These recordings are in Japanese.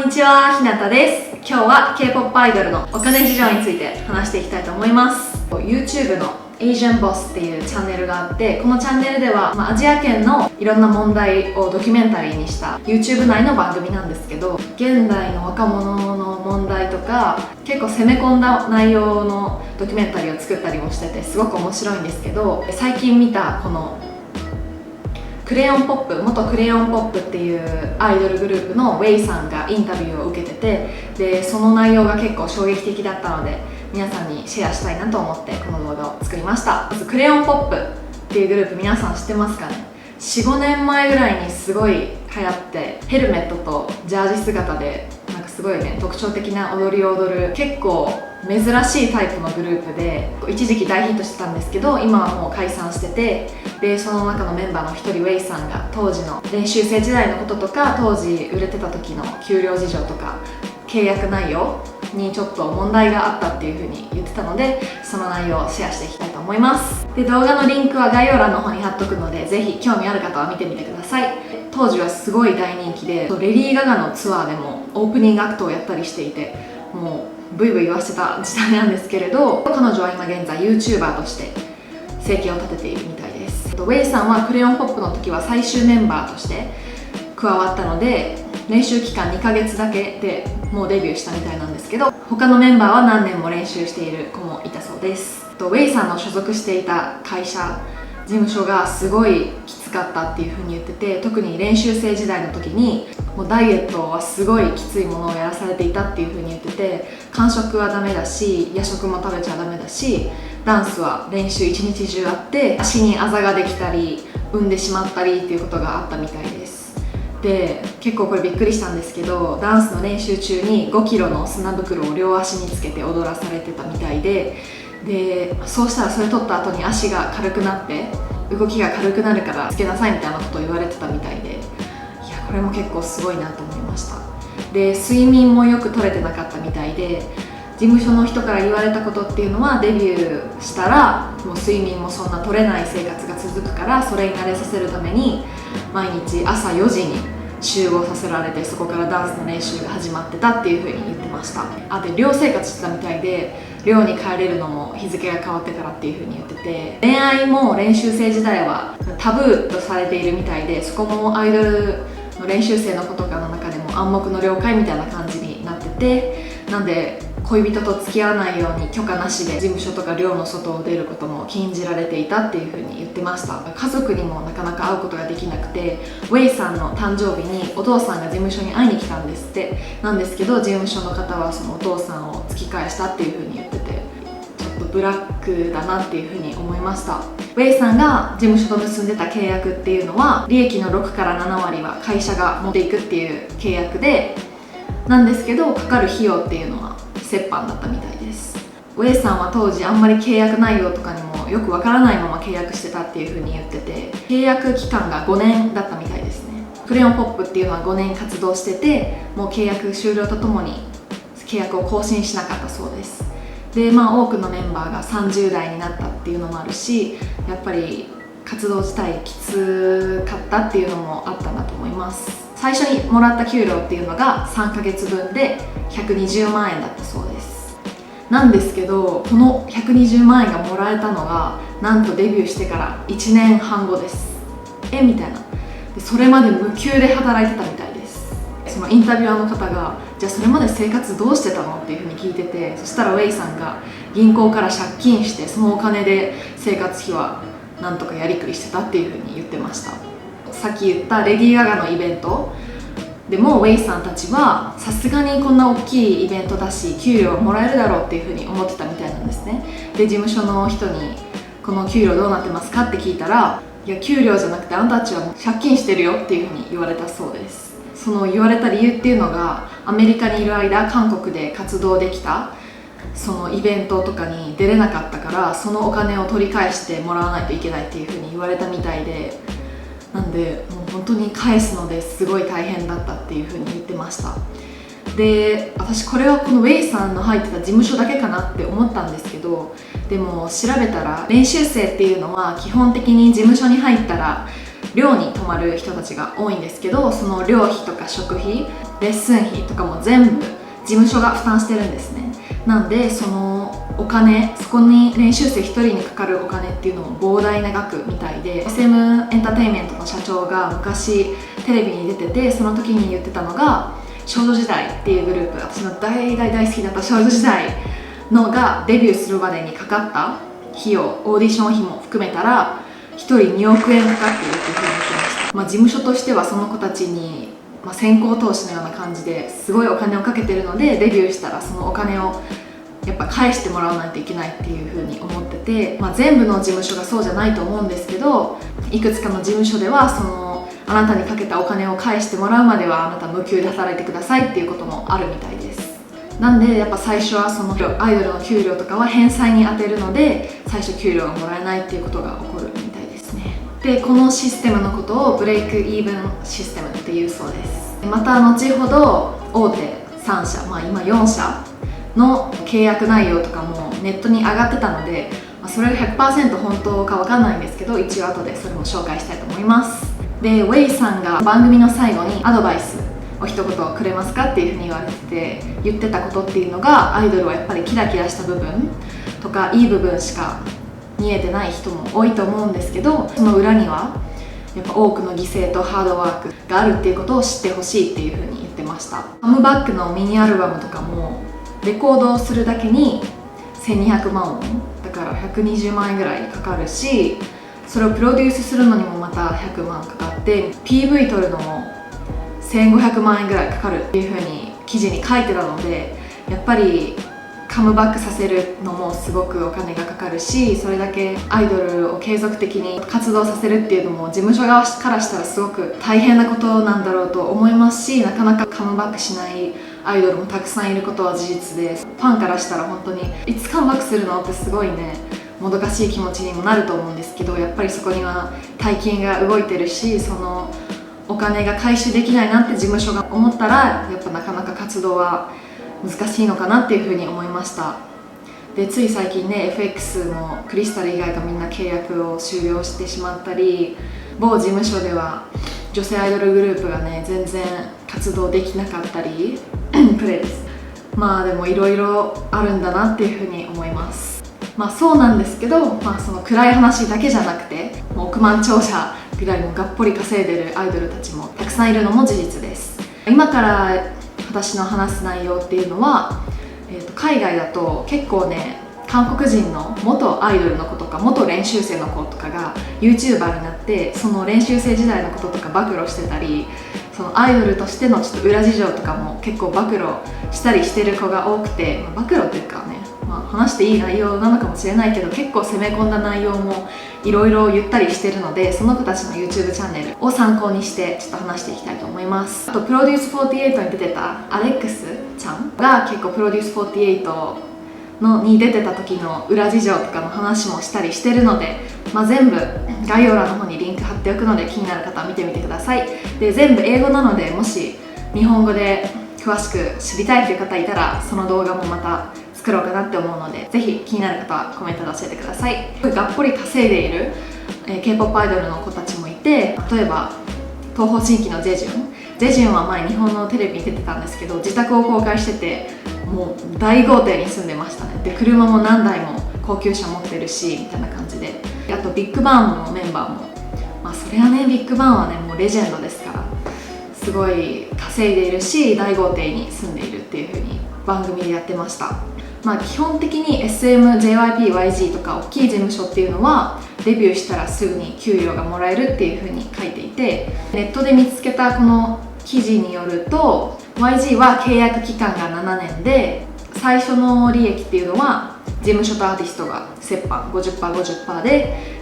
んにちは、ひなたです。今日は K-POP アイドルのお金事情について話していきたいと思います。 YouTube の Asian Boss っていうチャンネルがあって、このチャンネルでは、アジア圏のいろんな問題をドキュメンタリーにした YouTube 内の番組なんですけど、現代の若者の問題とか結構攻め込んだ内容のドキュメンタリーを作ったりもしてて、すごく面白いんですけど、最近見たこのクレヨンポップ、元クレヨンポップっていうアイドルグループのウェイさんがインタビューを受けてて、でその内容が結構衝撃的だったので皆さんにシェアしたいなと思ってこの動画を作りました。まずクレヨンポップっていうグループ、皆さん知ってますかね。 4,5 年前ぐらいにすごい流行って、ヘルメットとジャージ姿でなんかすごいね、特徴的な踊りを踊る結構珍しいタイプのグループで、一時期大ヒットしてたんですけど、今はもう解散してて、でその中のメンバーの一人ウェイさんが当時の練習生時代のこととか、当時売れてた時の給料事情とか契約内容にちょっと問題があったっていう風に言ってたので、その内容をシェアしていきたいと思います。で動画のリンクは概要欄の方に貼っとくので、ぜひ興味ある方は見てみてください。当時はすごい大人気で、レディー・ガガのツアーでもオープニングアクトをやったりしていて、もうブイブイ言わせてた時代なんですけれど、彼女は今現在 YouTuber として生計を立てているみたいです。ウェイさんはクレヨンポップの時は最終メンバーとして加わったので、練習期間2ヶ月だけでもうデビューしたみたいなんですけど、他のメンバーは何年も練習している子もいたそうです。ウェイさんの所属していた会社、事務所がすごいきつかったっていう風に言ってて、特に練習生時代の時にもうダイエットはすごいきついものをやらされていたっていう風に言ってて、間食はダメだし、夜食も食べちゃダメだし、ダンスは練習一日中あって、足にあざができたり産んでしまったりっていうことがあったみたいです。で結構これびっくりしたんですけど、ダンスの練習中に5キロの砂袋を両足につけて踊らされてたみたいで、そうしたらそれ取った後に足が軽くなって動きが軽くなるからつけなさいみたいなことを言われてたみたいで、いやこれも結構すごいなと思いました。で睡眠もよく取れてなかったみたいで、事務所の人から言われたことっていうのは、デビューしたらもう睡眠もそんな取れない生活が続くから、それに慣れさせるために毎日朝4時に集合させられて、そこからダンスの練習が始まってたっていう風に言ってました。で寮生活してたみたいで、寮に帰れるのも日付が変わってからっていう風に言ってて、恋愛も練習生時代はタブーとされているみたいで、そこもアイドルの練習生の子とかの中でも暗黙の了解みたいな感じになってて、なんで恋人と付き合わないように許可なしで事務所とか寮の外を出ることも禁じられていたっていう風に言ってました。家族にもなかなか会うことができなくて、ウェイさんの誕生日にお父さんが事務所に会いに来たんですって。なんですけど事務所の方はそのお父さんを突き返したっていう風に言ってて、ちょっとブラックだなっていう風に思いました。ウェイさんが事務所と結んでた契約っていうのは、利益の6から7割は会社が持っていくっていう契約でなんですけど、かかる費用っていうのは折半だったみたいです。ウェイさんは当時あんまり契約内容とかにもよくわからないまま契約してたっていう風に言ってて、契約期間が5年だったみたいですね。クレヨンポップっていうのは5年活動してて、もう契約終了とともに契約を更新しなかったそうです。で多くのメンバーが30代になったっていうのもあるし、やっぱり活動自体きつかったっていうのもあったんだと思います。最初にもらった給料っていうのが3ヶ月分で120万円だったそうです。なんですけど、この120万円がもらえたのがなんとデビューしてから1年半後です。みたいな。でそれまで無給で働いてたみたいです。そのインタビュアーの方が、じゃあそれまで生活どうしてたのっていうふうに聞いてて、そしたらウェイさんが銀行から借金して、そのお金で生活費はなんとかやりくりしてたっていうふうに言ってました。さっき言ったレディー・ガガのイベントでもウェイさんたちはさすがにこんな大きいイベントだし給料もらえるだろうっていうふうに思ってたみたいなんですね。で事務所の人にこの給料どうなってますかって聞いたら、いや給料じゃなくてあんたたちはもう借金してるよっていうふうに言われたそうです。その言われた理由っていうのが、アメリカにいる間韓国で活動できたそのイベントとかに出れなかったから、そのお金を取り返してもらわないといけないっていうふうに言われたみたいで、なんでもう本当に返すのですごい大変だったっていうふうに言ってました。で私これはこのウェイさんの入ってた事務所だけかなって思ったんですけど、でも調べたら練習生っていうのは基本的に事務所に入ったら寮に泊まる人たちが多いんですけど、その寮費とか食費、レッスン費とかも全部事務所が負担してるんですね。なんでそのお金、そこに練習生1人にかかるお金っていうのも膨大な額みたいで、 SM エンターテインメントの社長が昔テレビに出てて、その時に言ってたのが、少女時代っていうグループ、私の大好きだった少女時代のがデビューするまでにかかった費用、オーディション費も含めたら1人2億円かかっているっていうふうに言ってました。事務所としてはその子たちに、先行投資のような感じですごいお金をかけてるので、デビューしたらそのお金をやっぱ返してもらわないといけないっていう風に思ってて、全部の事務所がそうじゃないと思うんですけど、いくつかの事務所ではそのあなたにかけたお金を返してもらうまではあなた無給で働いてくださいっていうこともあるみたいです。なんでやっぱ最初はそのアイドルの給料とかは返済に充てるので、最初給料がもらえないっていうことが起こるみたいですね。でこのシステムのことをブレイクイーブンシステムっていうそうです。また後ほど大手3社、今4社の契約内容とかもネットに上がってたので、それが 100% 本当かわかんないんですけど、一応後でそれも紹介したいと思います。でウェイさんが番組の最後にアドバイスを一言くれますかっていうふうに言ってたことっていうのが、アイドルはやっぱりキラキラした部分とかいい部分しか見えてない人も多いと思うんですけど、その裏にはやっぱ多くの犠牲とハードワークがあるっていうことを知ってほしいっていうふうに言ってました。カムバックのミニアルバムとかもレコードをするだけに1200万ウォンだから120万円ぐらいかかるし、それをプロデュースするのにもまた100万かかって、 PV 撮るのも1500万円ぐらいかかるっていうふうに記事に書いてたので、やっぱりカムバックさせるのもすごくお金がかかるし、それだけアイドルを継続的に活動させるっていうのも事務所側からしたらすごく大変なことなんだろうと思いますし、なかなかカムバックしないアイドルもたくさんいることは事実で、ファンからしたら本当にいつカムバックするのってすごいね、もどかしい気持ちにもなると思うんですけど、やっぱりそこには大金が動いてるし、そのお金が回収できないなって事務所が思ったら、やっぱなかなか活動は難しいのかなっていうふうに思いました。でつい最近ね FX もクリスタル以外がみんな契約を終了してしまったり、某事務所では女性アイドルグループがね全然活動できなかったりプレイです。でもいろいろあるんだなっていうふうに思います。そうなんですけど、その暗い話だけじゃなくて、億万長者ぐらいもがっぽり稼いでるアイドルたちもたくさんいるのも事実です。今から私の話す内容っていうのは、海外だと結構ね、韓国人の元アイドルの子とか元練習生の子とかが YouTuber になって、その練習生時代のこととか暴露してたり、そのアイドルとしてのちょっと裏事情とかも結構暴露したりしてる子が多くて、暴露っていうかね、話していい内容なのかもしれないけど、結構攻め込んだ内容もいろいろ言ったりしてるので、その子たちの YouTube チャンネルを参考にしてちょっと話していきたいと思います。あとプロデュース48に出てたアレックスちゃんが結構プロデュース48に出てた時の裏事情とかの話もしたりしてるので、全部概要欄の方にリンク貼っておくので、気になる方は見てみてください。で全部英語なので、もし日本語で詳しく知りたいという方いたら、その動画もまた作ろうかなって思うので、ぜひ気になる方はコメントで教えてください。がっぽり稼いでいる、K-POP アイドルの子たちもいて、例えば東方神起のジェジュンは前日本のテレビに出てたんですけど、自宅を公開してて、もう大豪邸に住んでましたね。で車も何台も高級車持ってるしみたいな感じで、あとビッグバンのメンバーも、それはね、ビッグバンはねもうレジェンドですから、すごい稼いでいるし大豪邸に住んでいるっていう風に番組でやってました。基本的に SM、JYP、YG とか大きい事務所っていうのはデビューしたらすぐに給料がもらえるっていう風に書いていて、ネットで見つけたこの記事によると YG は契約期間が7年で、最初の利益っていうのは事務所とアーティストが折半 50%50%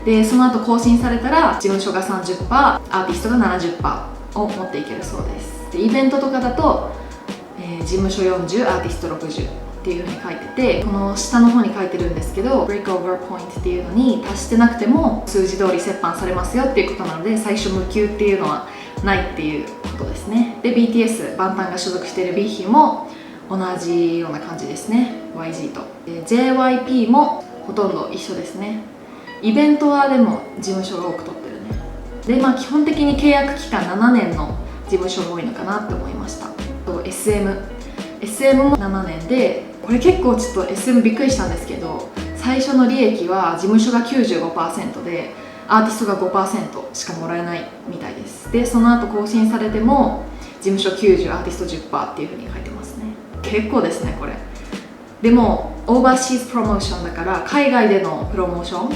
で、その後更新されたら事務所が 30%、 アーティストが 70% を持っていけるそうです。でイベントとかだと、事務所40、アーティスト60っていう風に書いてて、この下の方に書いてるんですけど、 Breakover Point っていうのに達してなくても数字通り折半されますよっていうことなので、最初無給っていうのはないっていうことですね。で BTS バンタンが所属している B ヒも同じような感じですね、 YG と。で JYP もほとんど一緒ですね。イベントはでも事務所が多く取ってるね。で、基本的に契約期間7年の事務所が多いのかなって思いました。と SM も7年で、これ結構ちょっと SM びっくりしたんですけど、最初の利益は事務所が 95% でアーティストが 5% しかもらえないみたいです。でその後更新されても事務所90、アーティスト 10% っていう風に書いてますね。結構ですねこれ。でもオーバーシーズプロモーションだから海外でのプロモーション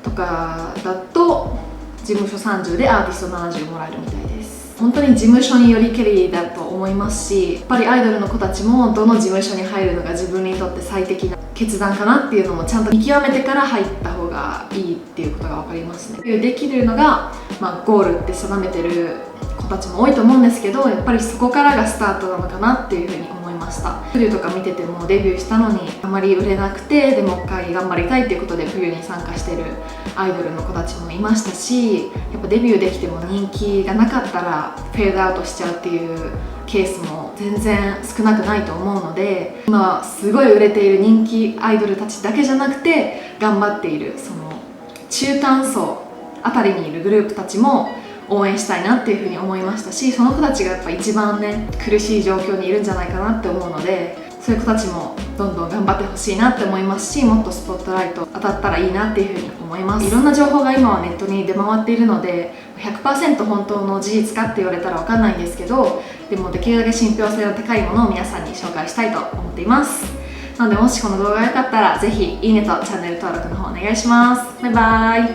とかだと事務所30でアーティスト70もらえるみたいです。本当に事務所によりけりだと思いますし、やっぱりアイドルの子たちもどの事務所に入るのが自分にとって最適な決断かなっていうのもちゃんと見極めてから入った方がいいっていうことが分かりますね。できるのが、ゴールって定めてる子たちも多いと思うんですけど、やっぱりそこからがスタートなのかなっていうふうに思いました。冬とか見ててもデビューしたのにあまり売れなくて、でもう一回頑張りたいっていうことで冬に参加してるアイドルの子たちもいましたし、やっぱデビューできても人気がなかったらフェードアウトしちゃうっていうケースも全然少なくないと思うので、今すごい売れている人気アイドルたちだけじゃなくて頑張っているその中間層あたりにいるグループたちも応援したいなっていうふうに思いましたし、その子たちがやっぱ一番ね苦しい状況にいるんじゃないかなって思うので、そういう子たちもどんどん頑張ってほしいなって思いますし、もっとスポットライト当たったらいいなっていうふうに思います。いろんな情報が今はネットに出回っているので 100% 本当の事実かって言われたら分かんないんですけど、でもできるだけ信憑性の高いものを皆さんに紹介したいと思っています。なのでもしこの動画が良かったらぜひいいねとチャンネル登録の方お願いします。バイバーイ。